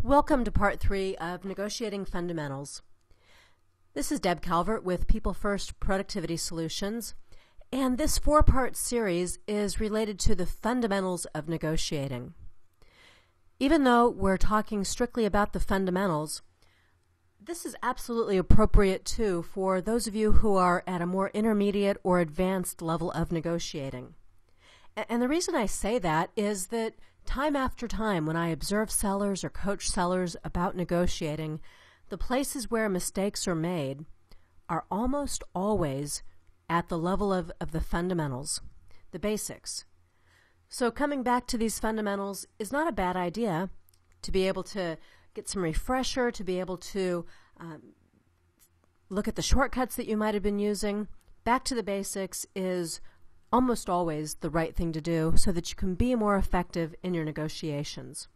Welcome to part 3 of Negotiating Fundamentals. This is Deb Calvert with People First Productivity Solutions, and this 4-part series is related to the fundamentals of negotiating. Even though we're talking strictly about the fundamentals, this is absolutely appropriate too for those of you who are at a more intermediate or advanced level of negotiating. And the reason I say that is that time after time, when I observe sellers or coach sellers about negotiating, the places where mistakes are made are almost always at the level of the fundamentals, the basics. So coming back to these fundamentals is not a bad idea, to be able to get some refresher, to be able to look at the shortcuts that you might have been using. Back to the basics is almost always the right thing to do so that you can be more effective in your negotiations.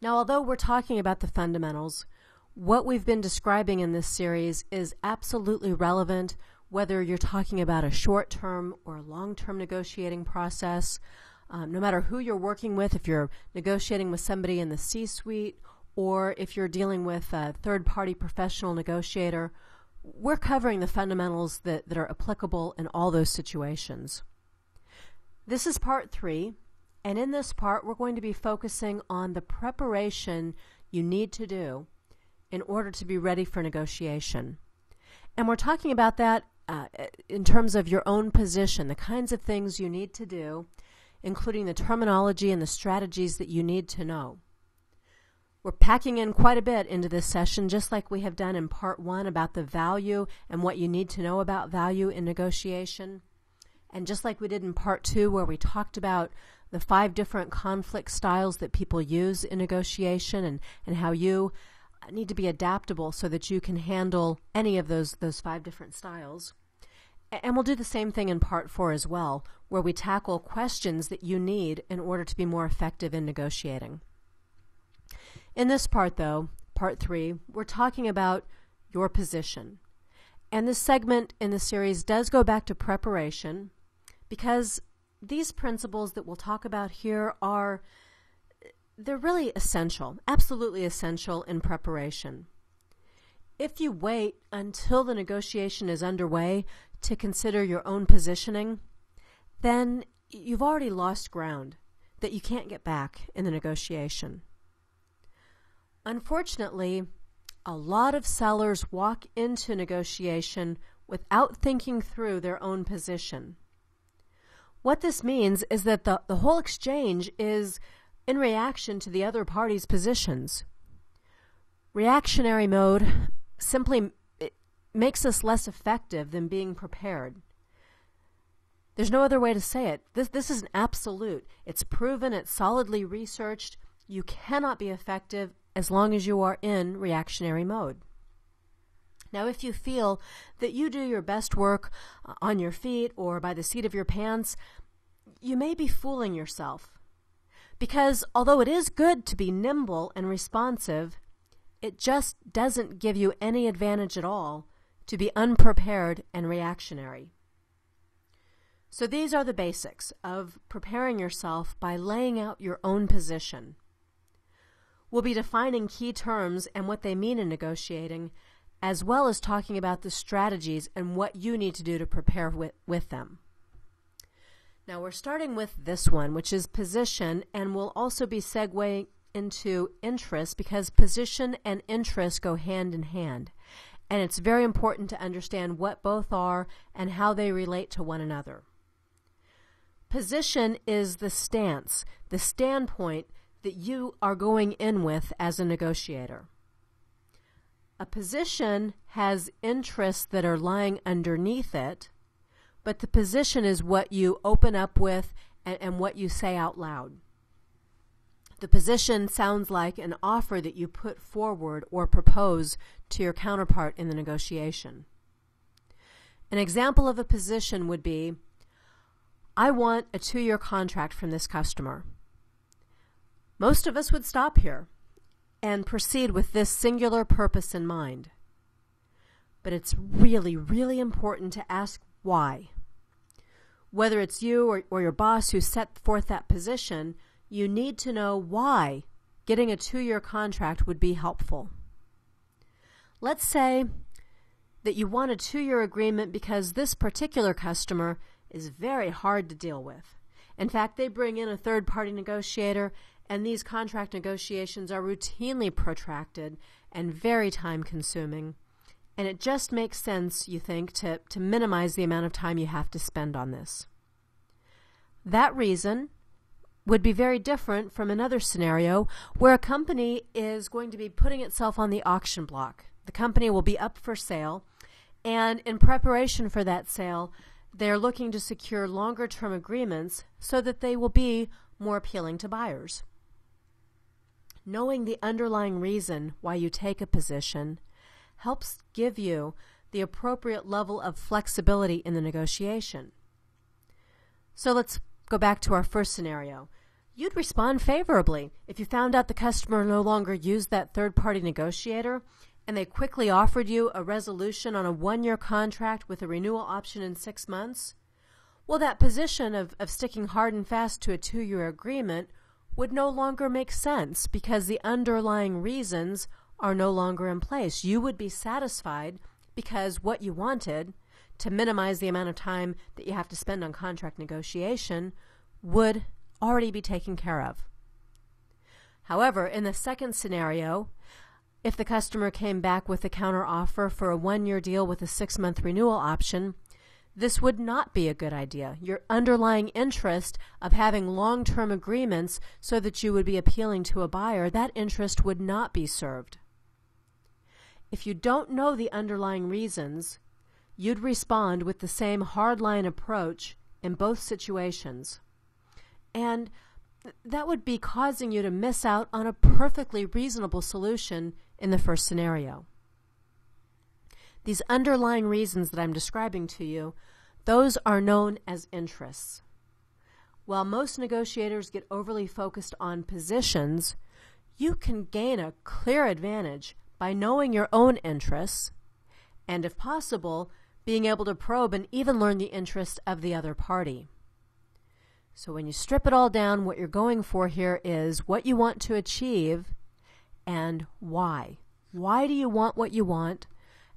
Now, although we're talking about the fundamentals, what we've been describing in this series is absolutely relevant whether you're talking about a short-term or a long-term negotiating process, no matter who you're working with, if you're negotiating with somebody in the C-suite or if you're dealing with a third-party professional negotiator. We're covering the fundamentals that are applicable in all those situations. This is part 3, and in this part we're going to be focusing on the preparation you need to do in order to be ready for negotiation. And we're talking about that in terms of your own position, the kinds of things you need to do, including the terminology and the strategies that you need to know. We're packing in quite a bit into this session, just like we have done in part 1 about the value and what you need to know about value in negotiation. And just like we did in part 2, where we talked about the 5 different conflict styles that people use in negotiation and how you need to be adaptable so that you can handle any of those 5 different styles. And we'll do the same thing in part 4 as well, where we tackle questions that you need in order to be more effective in negotiating. In this part, though, part 3, we're talking about your position. And this segment in the series does go back to preparation because these principles that we'll talk about here they're really essential, absolutely essential in preparation. If you wait until the negotiation is underway to consider your own positioning, then you've already lost ground that you can't get back in the negotiation. Unfortunately, a lot of sellers walk into negotiation without thinking through their own position. What this means is that the whole exchange is in reaction to the other party's positions. Reactionary mode simply makes us less effective than being prepared. There's no other way to say it. This is an absolute. It's proven, it's solidly researched. You cannot be effective as long as you are in reactionary mode. Now, if you feel that you do your best work on your feet or by the seat of your pants, you may be fooling yourself. Because although it is good to be nimble and responsive, it just doesn't give you any advantage at all to be unprepared and reactionary. So these are the basics of preparing yourself by laying out your own position. We'll be defining key terms and what they mean in negotiating, as well as talking about the strategies and what you need to do to prepare with them. Now we're starting with this one, which is position, and we'll also be segueing into interest because position and interest go hand in hand. And it's very important to understand what both are and how they relate to one another. Position is the stance, the standpoint that you are going in with as a negotiator. A position has interests that are lying underneath it, but the position is what you open up with and what you say out loud. The position sounds like an offer that you put forward or propose to your counterpart in the negotiation. An example of a position would be, I want a 2-year contract from this customer. Most of us would stop here and proceed with this singular purpose in mind. But it's really, really important to ask why. Whether it's you or your boss who set forth that position, you need to know why getting a 2-year contract would be helpful. Let's say that you want a 2-year agreement because this particular customer is very hard to deal with. In fact, they bring in a third-party negotiator, and these contract negotiations are routinely protracted and very time-consuming. And it just makes sense, you think, to minimize the amount of time you have to spend on this. That reason would be very different from another scenario where a company is going to be putting itself on the auction block. The company will be up for sale, and in preparation for that sale, they're looking to secure longer-term agreements so that they will be more appealing to buyers. Knowing the underlying reason why you take a position helps give you the appropriate level of flexibility in the negotiation. So let's go back to our first scenario. You'd respond favorably if you found out the customer no longer used that third-party negotiator and they quickly offered you a resolution on a 1-year contract with a renewal option in 6 months. Well, that position of sticking hard and fast to a 2-year agreement would no longer make sense because the underlying reasons are no longer in place. You would be satisfied because what you wanted, to minimize the amount of time that you have to spend on contract negotiation, would already be taken care of. However, in the second scenario, if the customer came back with a counteroffer for a 1-year deal with a 6-month renewal option, this would not be a good idea. Your underlying interest of having long-term agreements so that you would be appealing to a buyer, that interest would not be served. If you don't know the underlying reasons, you'd respond with the same hardline approach in both situations. And that would be causing you to miss out on a perfectly reasonable solution in the first scenario. These underlying reasons that I'm describing to you, those are known as interests. While most negotiators get overly focused on positions, you can gain a clear advantage by knowing your own interests and, if possible, being able to probe and even learn the interest of the other party. So when you strip it all down, what you're going for here is what you want to achieve and why. Why do you want what you want,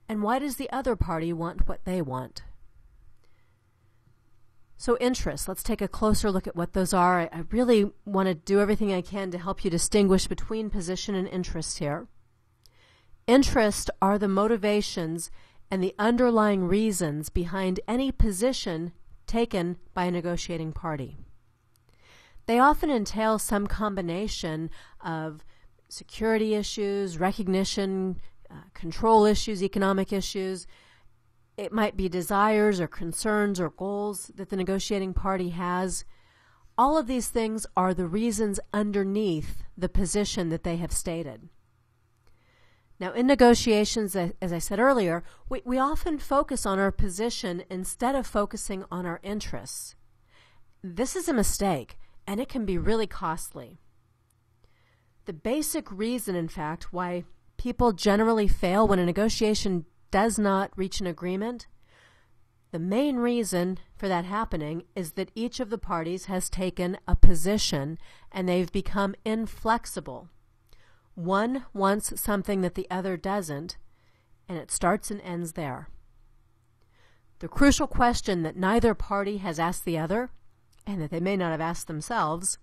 and why does the other party want what they want? So interests, let's take a closer look at what those are. I really want to do everything I can to help you distinguish between position and interest here. Interests are the motivations and the underlying reasons behind any position taken by a negotiating party. They often entail some combination of security issues, recognition, control issues, economic issues. It might be desires or concerns or goals that the negotiating party has. All of these things are the reasons underneath the position that they have stated. Now, in negotiations, as I said earlier, we often focus on our position instead of focusing on our interests. This is a mistake, and it can be really costly. The basic reason, in fact, why people generally fail when a negotiation does not reach an agreement, the main reason for that happening is that each of the parties has taken a position and they've become inflexible. One wants something that the other doesn't, and it starts and ends there. The crucial question that neither party has asked the other, and that they may not have asked themselves,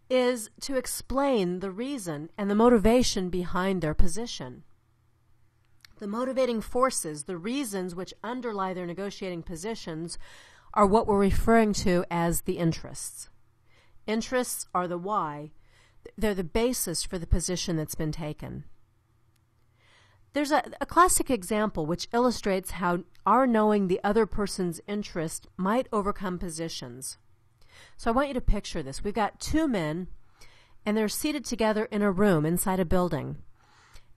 is to explain the reason and the motivation behind their position. The motivating forces, the reasons which underlie their negotiating positions, are what we're referring to as the interests. Interests are the why. They're the basis for the position that's been taken. There's a classic example which illustrates how our knowing the other person's interest might overcome positions. So I want you to picture this. We've got 2 men, and they're seated together in a room inside a building.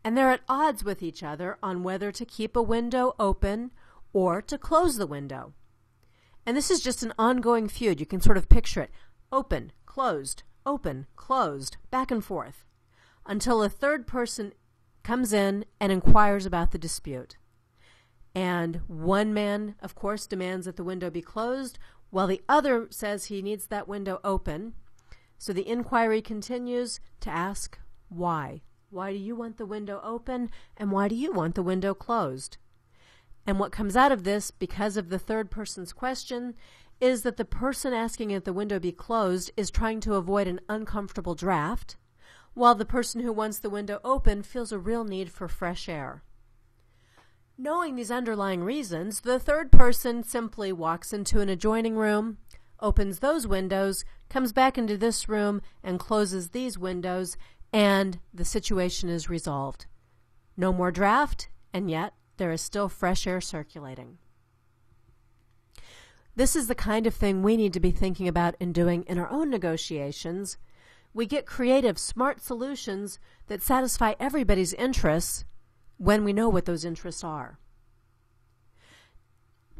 And they're at odds with each other on whether to keep a window open or to close the window. And this is just an ongoing feud. You can sort of picture it. Open, closed, back and forth, until a third person comes in and inquires about the dispute. And one man, of course, demands that the window be closed, while the other says he needs that window open. So the inquiry continues to ask, why. Why do you want the window open, and why do you want the window closed? And what comes out of this, because of the third person's question, is that the person asking if the window be closed is trying to avoid an uncomfortable draft, while the person who wants the window open feels a real need for fresh air. Knowing these underlying reasons, the third person simply walks into an adjoining room, opens those windows, comes back into this room, and closes these windows, and the situation is resolved. No more draft, and yet there is still fresh air circulating. This is the kind of thing we need to be thinking about and doing in our own negotiations. We get creative, smart solutions that satisfy everybody's interests when we know what those interests are.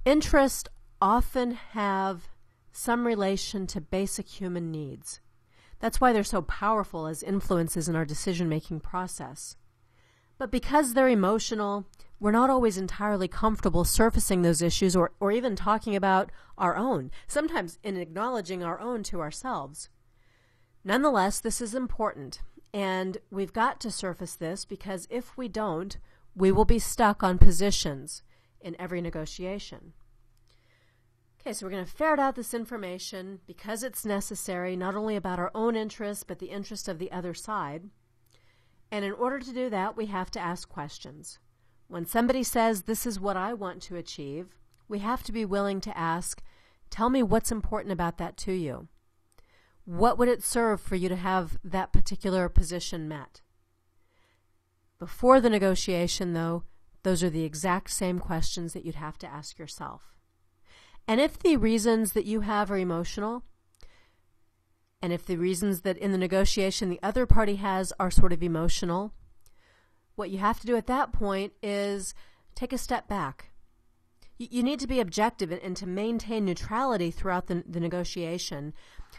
Interests often have some relation to basic human needs. That's why they're so powerful as influences in our decision-making process. But because they're emotional, we're not always entirely comfortable surfacing those issues or even talking about our own, sometimes in acknowledging our own to ourselves. Nonetheless, this is important, and we've got to surface this because if we don't, we will be stuck on positions in every negotiation. Okay, so we're going to ferret out this information because it's necessary, not only about our own interests, but the interest of the other side. And in order to do that, we have to ask questions. When somebody says, this is what I want to achieve, we have to be willing to ask, tell me what's important about that to you. What would it serve for you to have that particular position met? Before the negotiation, though, those are the exact same questions that you'd have to ask yourself. And if the reasons that you have are emotional, and if the reasons that in the negotiation the other party has are sort of emotional, what you have to do at that point is take a step back. You need to be objective and to maintain neutrality throughout the negotiation.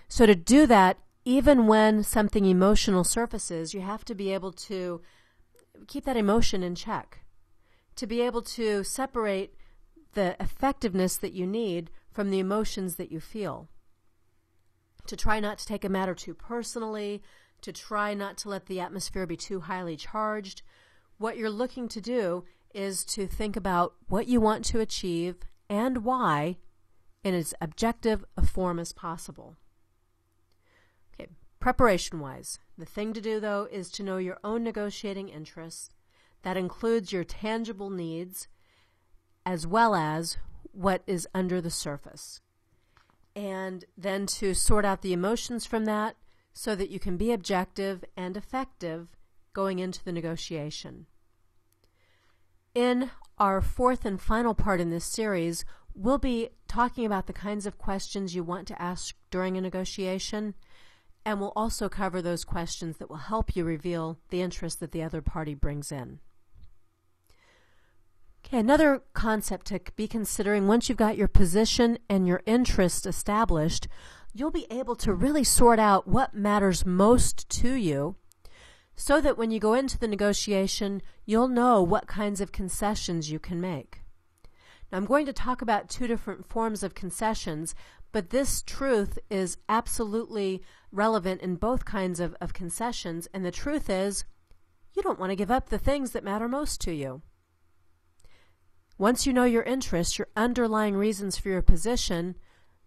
So to do that, even when something emotional surfaces, you have to be able to keep that emotion in check, to be able to separate the effectiveness that you need from the emotions that you feel, to try not to take a matter too personally, to try not to let the atmosphere be too highly charged. What you're looking to do is to think about what you want to achieve and why in as objective a form as possible. Okay, preparation-wise, the thing to do, though, is to know your own negotiating interests. That includes your tangible needs as well as what is under the surface. And then to sort out the emotions from that so that you can be objective and effective going into the negotiation. In our fourth and final part in this series, we'll be talking about the kinds of questions you want to ask during a negotiation, and we'll also cover those questions that will help you reveal the interest that the other party brings in. Okay, another concept to be considering once you've got your position and your interest established, you'll be able to really sort out what matters most to you so that when you go into the negotiation, you'll know what kinds of concessions you can make. Now, I'm going to talk about two different forms of concessions, but this truth is absolutely relevant in both kinds of concessions, and the truth is, you don't want to give up the things that matter most to you. Once you know your interests, your underlying reasons for your position,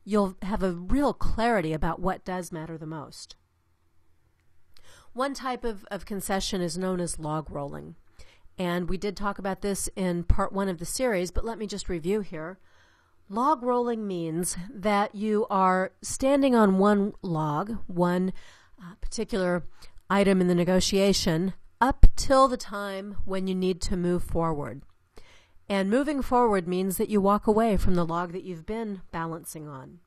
you'll have a real clarity about what does matter the most. One type of concession is known as log rolling. And we did talk about this in part 1 of the series, but let me just review here. Log rolling means that you are standing on one log, one particular item in the negotiation, up till the time when you need to move forward. And moving forward means that you walk away from the log that you've been balancing on.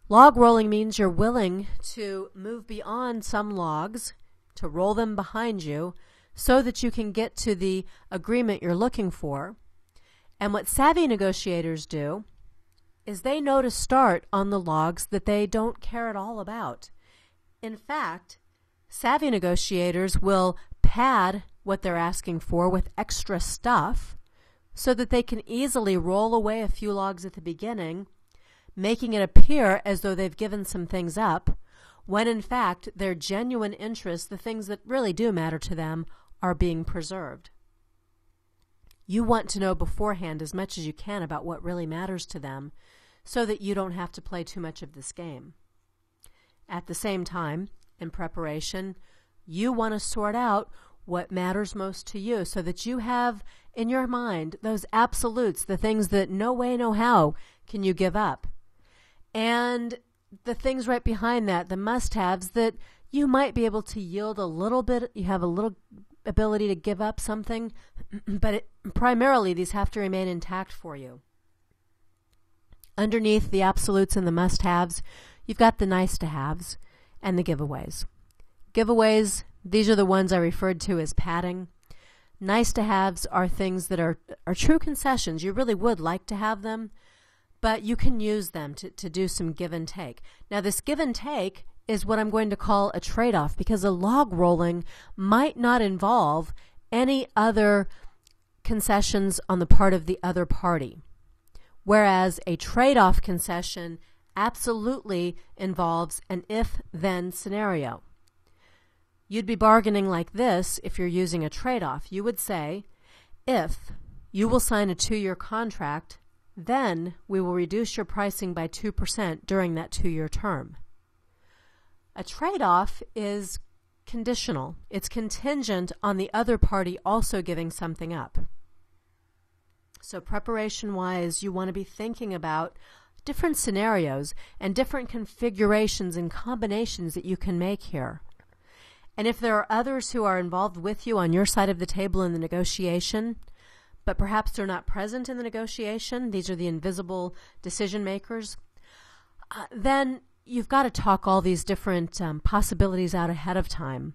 Log rolling means you're willing to move beyond some logs, to roll them behind you, so that you can get to the agreement you're looking for. And what savvy negotiators do is they know to start on the logs that they don't care at all about. In fact, savvy negotiators will pad what they're asking for with extra stuff so that they can easily roll away a few logs at the beginning, making it appear as though they've given some things up, when in fact their genuine interests, the things that really do matter to them, are being preserved. You want to know beforehand as much as you can about what really matters to them so that you don't have to play too much of this game. At the same time, in preparation, you want to sort out what matters most to you so that you have in your mind those absolutes, the things that no way, no how can you give up. And the things right behind that, the must-haves that you might be able to yield a little bit, you have a little ability to give up something, but primarily these have to remain intact for you. Underneath the absolutes and the must-haves, you've got the nice-to-haves and the giveaways. Giveaways, these are the ones I referred to as padding. Nice-to-haves are things that are true concessions. You really would like to have them, but you can use them to do some give and take. Now, this give and take is what I'm going to call a trade-off, because a log rolling might not involve any other concessions on the part of the other party, whereas a trade-off concession absolutely involves an if-then scenario. You'd be bargaining like this if you're using a trade-off. You would say, if you will sign a 2-year contract, then we will reduce your pricing by 2% during that 2-year term. A trade-off is conditional. It's contingent on the other party also giving something up. So preparation-wise, you want to be thinking about different scenarios and different configurations and combinations that you can make here. And if there are others who are involved with you on your side of the table in the negotiation, but perhaps they're not present in the negotiation, these are the invisible decision makers, then you've got to talk all these different possibilities out ahead of time.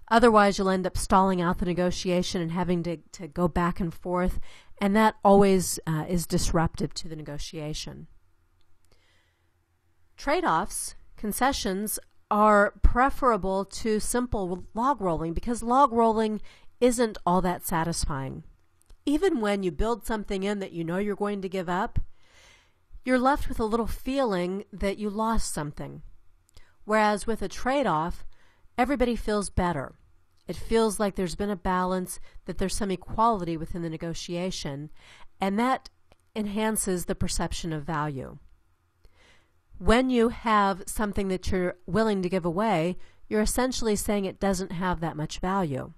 Otherwise, you'll end up stalling out the negotiation and having to go back and forth, and that always is disruptive to the negotiation. Trade-offs, concessions, are preferable to simple log rolling because log rolling isn't all that satisfying. Even when you build something in that you know you're going to give up, you're left with a little feeling that you lost something. Whereas with a trade-off, everybody feels better. It feels like there's been a balance, that there's some equality within the negotiation, and that enhances the perception of value. When you have something that you're willing to give away, you're essentially saying it doesn't have that much value.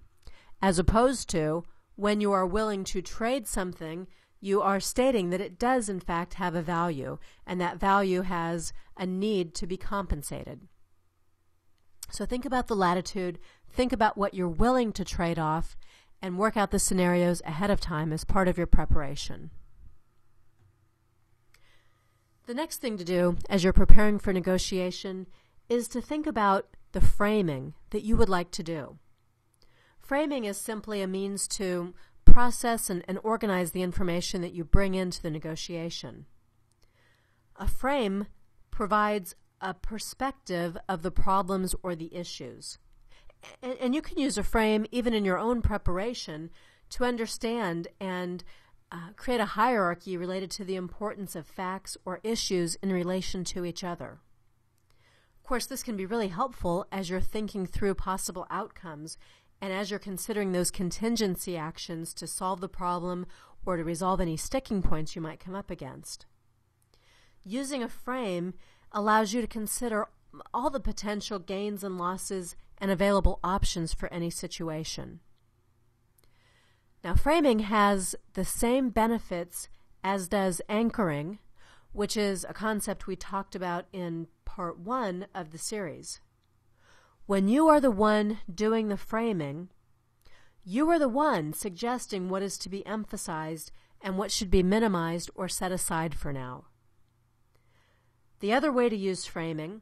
As opposed to when you are willing to trade something, you are stating that it does in fact have a value, and that value has a need to be compensated. So think about the latitude, think about what you're willing to trade off, and work out the scenarios ahead of time as part of your preparation. The next thing to do as you're preparing for negotiation is to think about the framing that you would like to do. Framing is simply a means to process and organize the information that you bring into the negotiation. A frame provides a perspective of the problems or the issues. And you can use a frame even in your own preparation to understand and create a hierarchy related to the importance of facts or issues in relation to each other. Of course, this can be really helpful as you're thinking through possible outcomes and as you're considering those contingency actions to solve the problem or to resolve any sticking points you might come up against. Using a frame allows you to consider all the potential gains and losses and available options for any situation. Now, framing has the same benefits as does anchoring, which is a concept we talked about in part 1 of the series. When you are the one doing the framing, you are the one suggesting what is to be emphasized and what should be minimized or set aside for now. The other way to use framing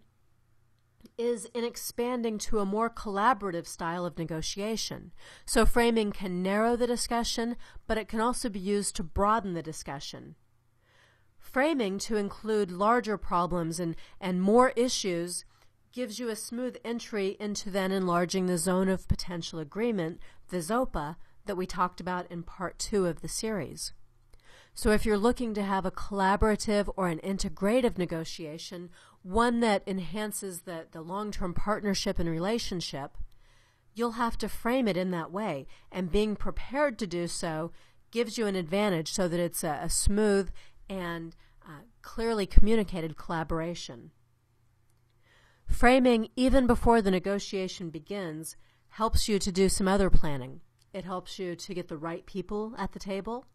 is in expanding to a more collaborative style of negotiation. So framing can narrow the discussion, but it can also be used to broaden the discussion. Framing to include larger problems and more issues gives you a smooth entry into then enlarging the zone of potential agreement, the ZOPA, that we talked about in part 2 of the series. So if you're looking to have a collaborative or an integrative negotiation, one that enhances the long-term partnership and relationship, you'll have to frame it in that way. And being prepared to do so gives you an advantage so that it's a smooth and clearly communicated collaboration. Framing even before the negotiation begins helps you to do some other planning. It helps you to get the right people at the table,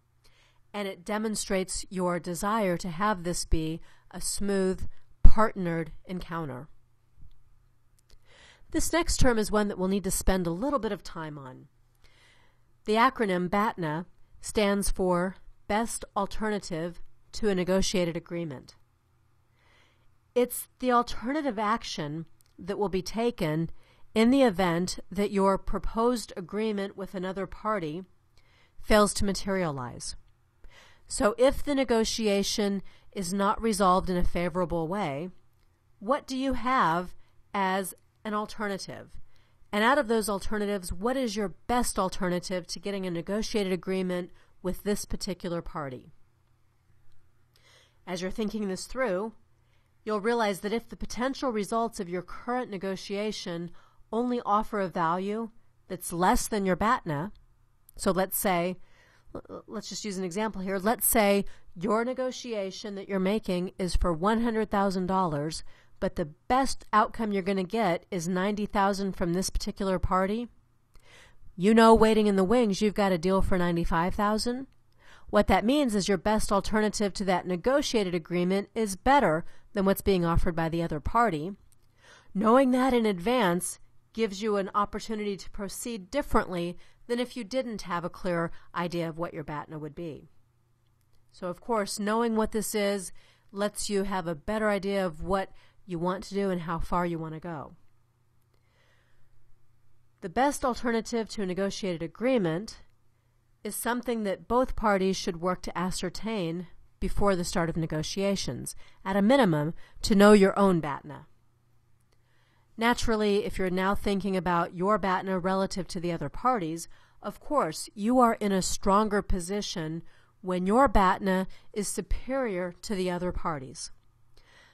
and it demonstrates your desire to have this be a smooth, partnered encounter. This next term is one that we'll need to spend a little bit of time on. The acronym Batna stands for Best Alternative to a Negotiated Agreement. It's the alternative action that will be taken in the event that your proposed agreement with another party fails to materialize. So if the negotiation is not resolved in a favorable way, what do you have as an alternative? And out of those alternatives, what is your best alternative to getting a negotiated agreement with this particular party? As you're thinking this through, you'll realize that if the potential results of your current negotiation only offer a value that's less than your Batna, so let's just use an example here. Let's say your negotiation that you're making is for $100,000, but the best outcome you're going to get is $90,000 from this particular party. You know, waiting in the wings, you've got a deal for $95,000. What that means is your best alternative to that negotiated agreement is better than what's being offered by the other party. Knowing that in advance gives you an opportunity to proceed differently than if you didn't have a clear idea of what your Batna would be. So, of course, knowing what this is lets you have a better idea of what you want to do and how far you want to go. The best alternative to a negotiated agreement is something that both parties should work to ascertain before the start of negotiations, at a minimum, to know your own Batna. Naturally, if you're now thinking about your Batna relative to the other parties, of course, you are in a stronger position when your Batna is superior to the other parties.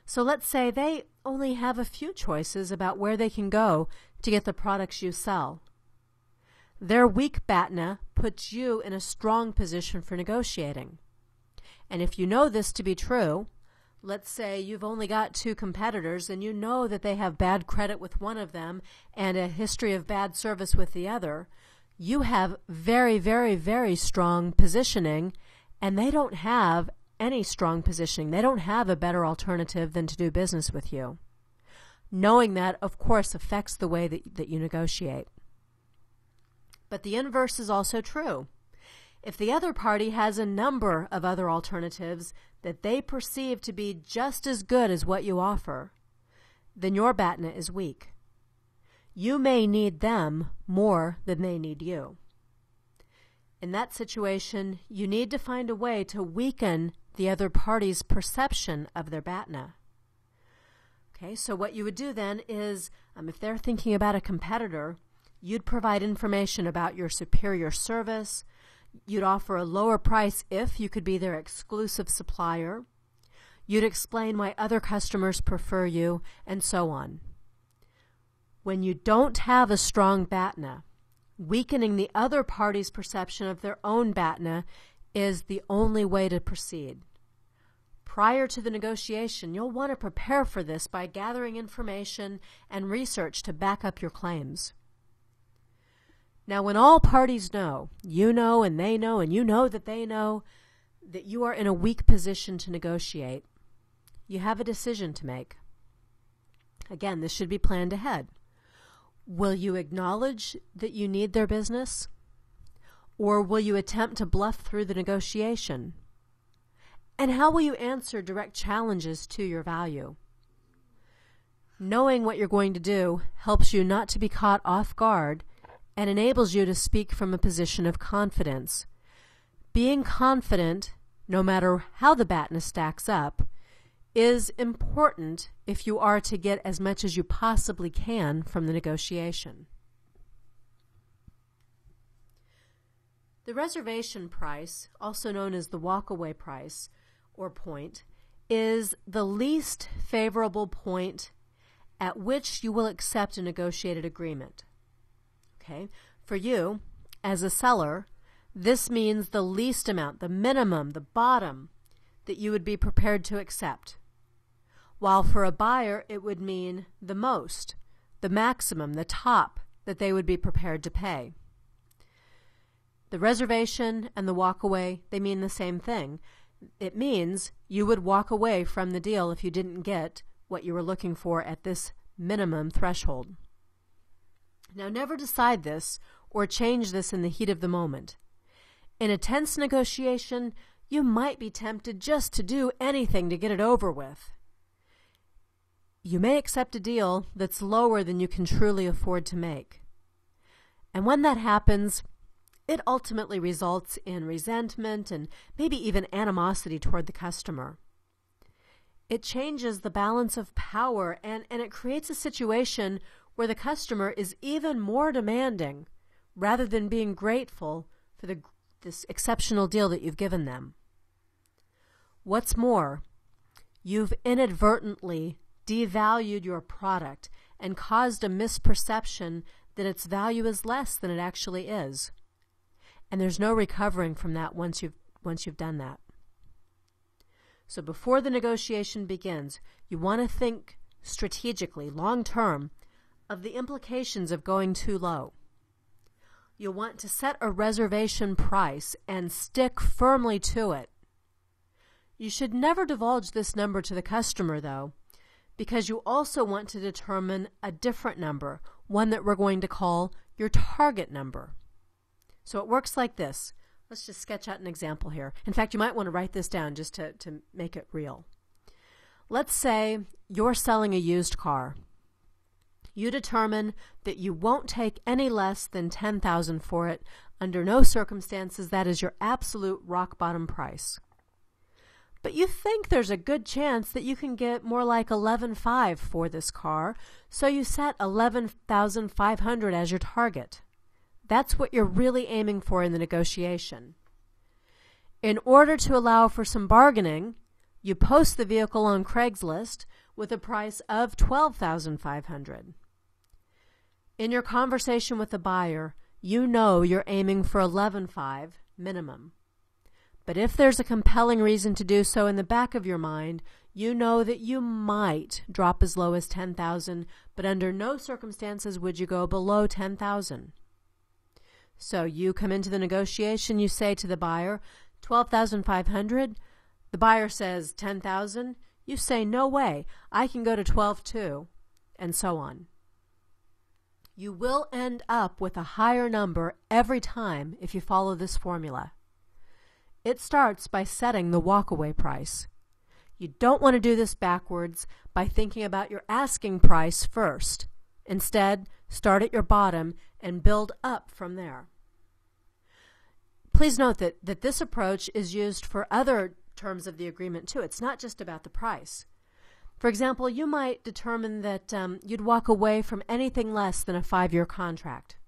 So let's say they only have a few choices about where they can go to get the products you sell. Their weak Batna puts you in a strong position for negotiating. And if you know this to be true, let's say you've only got two competitors and you know that they have bad credit with one of them and a history of bad service with the other, you have very, very, very strong positioning, and they don't have any strong positioning. They don't have a better alternative than to do business with you. Knowing that, of course, affects the way that you negotiate. But the inverse is also true. If the other party has a number of other alternatives that they perceive to be just as good as what you offer, then your Batna is weak. You may need them more than they need you. In that situation, you need to find a way to weaken the other party's perception of their Batna. Okay, so what you would do then is, if they're thinking about a competitor, you'd provide information about your superior service. You'd offer a lower price if you could be their exclusive supplier. You'd explain why other customers prefer you, and so on. When you don't have a strong Batna, weakening the other party's perception of their own Batna is the only way to proceed. Prior to the negotiation, you'll want to prepare for this by gathering information and research to back up your claims. Now, when all parties know, you know and they know and you know that they know that you are in a weak position to negotiate, you have a decision to make. Again, this should be planned ahead. Will you acknowledge that you need their business? Or will you attempt to bluff through the negotiation? And how will you answer direct challenges to your value? Knowing what you're going to do helps you not to be caught off guard and enables you to speak from a position of confidence. Being confident, no matter how the Batna stacks up, is important if you are to get as much as you possibly can from the negotiation. The reservation price, also known as the walkaway price or point, is the least favorable point at which you will accept a negotiated agreement. Okay? For you, as a seller, this means the least amount, the minimum, the bottom that you would be prepared to accept. While for a buyer, it would mean the most, the maximum, the top that they would be prepared to pay. The reservation and the walkaway, they mean the same thing. It means you would walk away from the deal if you didn't get what you were looking for at this minimum threshold. Now, never decide this or change this in the heat of the moment. In a tense negotiation, you might be tempted just to do anything to get it over with. You may accept a deal that's lower than you can truly afford to make. And when that happens, it ultimately results in resentment and maybe even animosity toward the customer. It changes the balance of power and it creates a situation where the customer is even more demanding rather than being grateful for this exceptional deal that you've given them. What's more, you've inadvertently devalued your product and caused a misperception that its value is less than it actually is. And there's no recovering from that once you've done that. So before the negotiation begins, you want to think strategically, long term, of the implications of going too low. You'll want to set a reservation price and stick firmly to it. You should never divulge this number to the customer, though, because you also want to determine a different number, one that we're going to call your target number. So it works like this. Let's just sketch out an example here. In fact, you might want to write this down just to make it real. Let's say you're selling a used car. You determine that you won't take any less than $10,000 for it. Under no circumstances, that is your absolute rock bottom price. But you think there's a good chance that you can get more like $11,500 for this car, so you set $11,500 as your target. That's what you're really aiming for in the negotiation. In order to allow for some bargaining, you post the vehicle on Craigslist with a price of $12,500. In your conversation with the buyer, you know you're aiming for $11,500 minimum. But if there's a compelling reason to do so in the back of your mind, you know that you might drop as low as $10,000, but under no circumstances would you go below $10,000. So you come into the negotiation, you say to the buyer, $12,500. The buyer says $10,000. You say, no way, I can go to $12,200, and so on. You will end up with a higher number every time if you follow this formula. It starts by setting the walkaway price. You don't want to do this backwards by thinking about your asking price first. Instead, start at your bottom and build up from there. Please note that this approach is used for other terms of the agreement too. It's not just about the price. For example, you might determine that you'd walk away from anything less than a 5-year contract,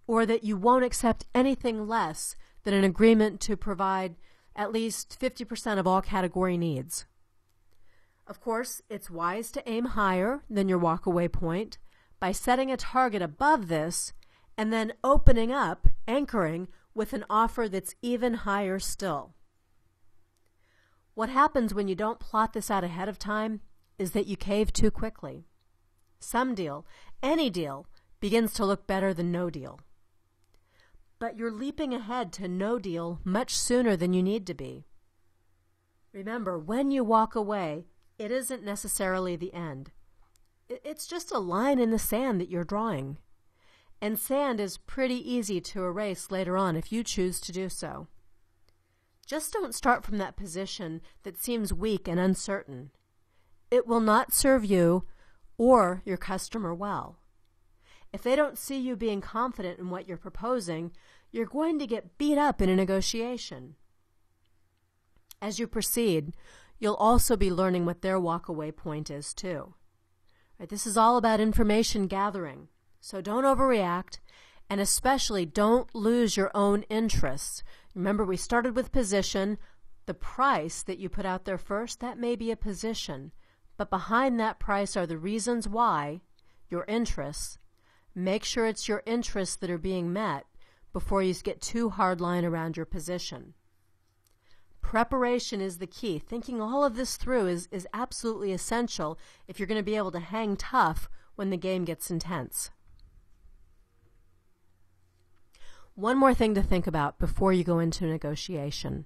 or that you won't accept anything less than an agreement to provide at least 50% of all category needs. Of course, it's wise to aim higher than your walkaway point by setting a target above this and then opening up, anchoring, with an offer that's even higher still. What happens when you don't plot this out ahead of time is that you cave too quickly. Some deal, any deal, begins to look better than no deal. But you're leaping ahead to no deal much sooner than you need to be. Remember, when you walk away, it isn't necessarily the end. It's just a line in the sand that you're drawing. And sand is pretty easy to erase later on if you choose to do so. Just don't start from that position that seems weak and uncertain. It will not serve you or your customer well. If they don't see you being confident in what you're proposing, you're going to get beat up in a negotiation. As you proceed, you'll also be learning what their walkaway point is too. Right, this is all about information gathering, so don't overreact And especially don't lose your own interests. Remember, we started with position. The price that you put out there first, that may be a position. But behind that price are the reasons why, your interests. Make sure it's your interests that are being met before you get too hardline around your position. Preparation is the key. Thinking all of this through is absolutely essential if you're going to be able to hang tough when the game gets intense. One more thing to think about before you go into a negotiation.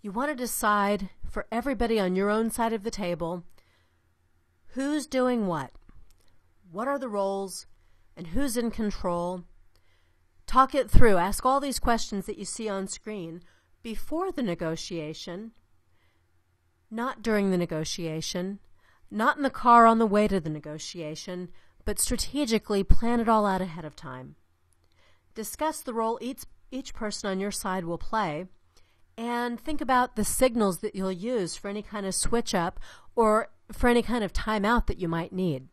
You want to decide for everybody on your own side of the table who's doing what are the roles, and who's in control. Talk it through. Ask all these questions that you see on screen before the negotiation, not during the negotiation, not in the car on the way to the negotiation, but strategically plan it all out ahead of time. Discuss the role each person on your side will play, and think about the signals that you'll use for any kind of switch up or for any kind of timeout that you might need.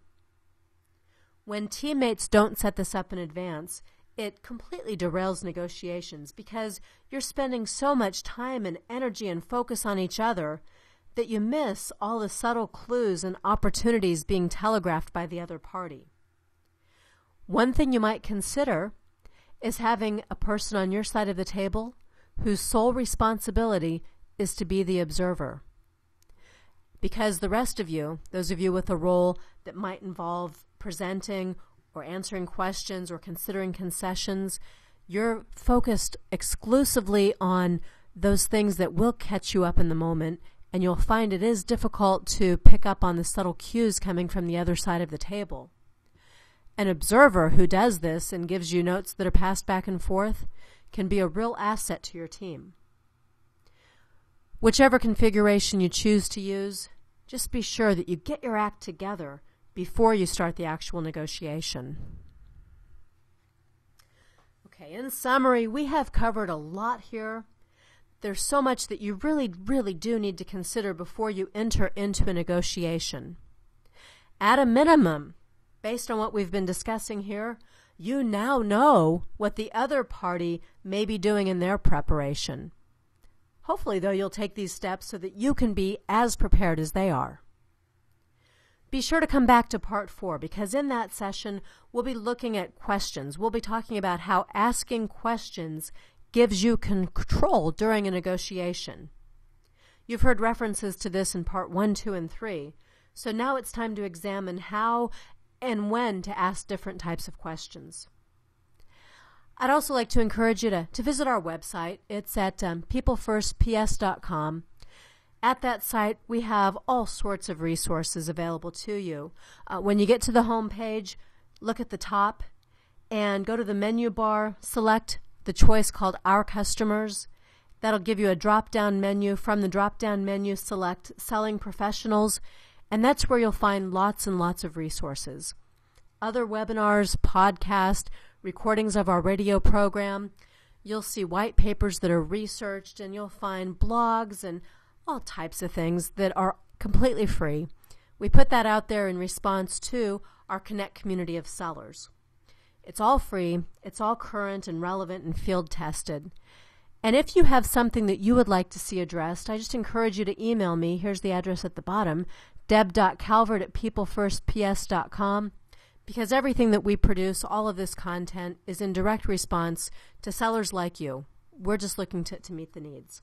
When teammates don't set this up in advance, it completely derails negotiations because you're spending so much time and energy and focus on each other that you miss all the subtle clues and opportunities being telegraphed by the other party. One thing you might consider is having a person on your side of the table whose sole responsibility is to be the observer. Because the rest of you, those of you with a role that might involve presenting or answering questions or considering concessions, you're focused exclusively on those things that will catch you up in the moment, and you'll find it is difficult to pick up on the subtle cues coming from the other side of the table. An observer who does this and gives you notes that are passed back and forth can be a real asset to your team. Whichever configuration you choose to use, just be sure that you get your act together before you start the actual negotiation. Okay, in summary, we have covered a lot here. There's so much that you really, really do need to consider before you enter into a negotiation. At a minimum, based on what we've been discussing here, you now know what the other party may be doing in their preparation. Hopefully, though, you'll take these steps so that you can be as prepared as they are. Be sure to come back to part 4 because in that session, we'll be looking at questions. We'll be talking about how asking questions gives you control during a negotiation. You've heard references to this in part 1, 2, and 3. So now it's time to examine how and when to ask different types of questions. I'd also like to encourage you to visit our website. It's at peoplefirstps.com. At that site, we have all sorts of resources available to you. When you get to the home page, look at the top and go to the menu bar, select the choice called Our Customers. That'll give you a drop-down menu. From the drop-down menu, select Selling Professionals, and that's where you'll find lots and lots of resources. Other webinars, podcasts, recordings of our radio program. You'll see white papers that are researched, and you'll find blogs and all types of things that are completely free. We put that out there in response to our Connect community of sellers. It's all free, it's all current and relevant and field tested. And if you have something that you would like to see addressed, I just encourage you to email me. Here's the address at the bottom, deb.calvert@peoplefirstps.com, because everything that we produce, all of this content, is in direct response to sellers like you. We're just looking to meet the needs.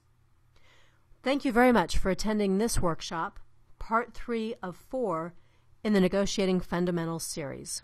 Thank you very much for attending this workshop, part 3 of 4 in the Negotiating Fundamentals series.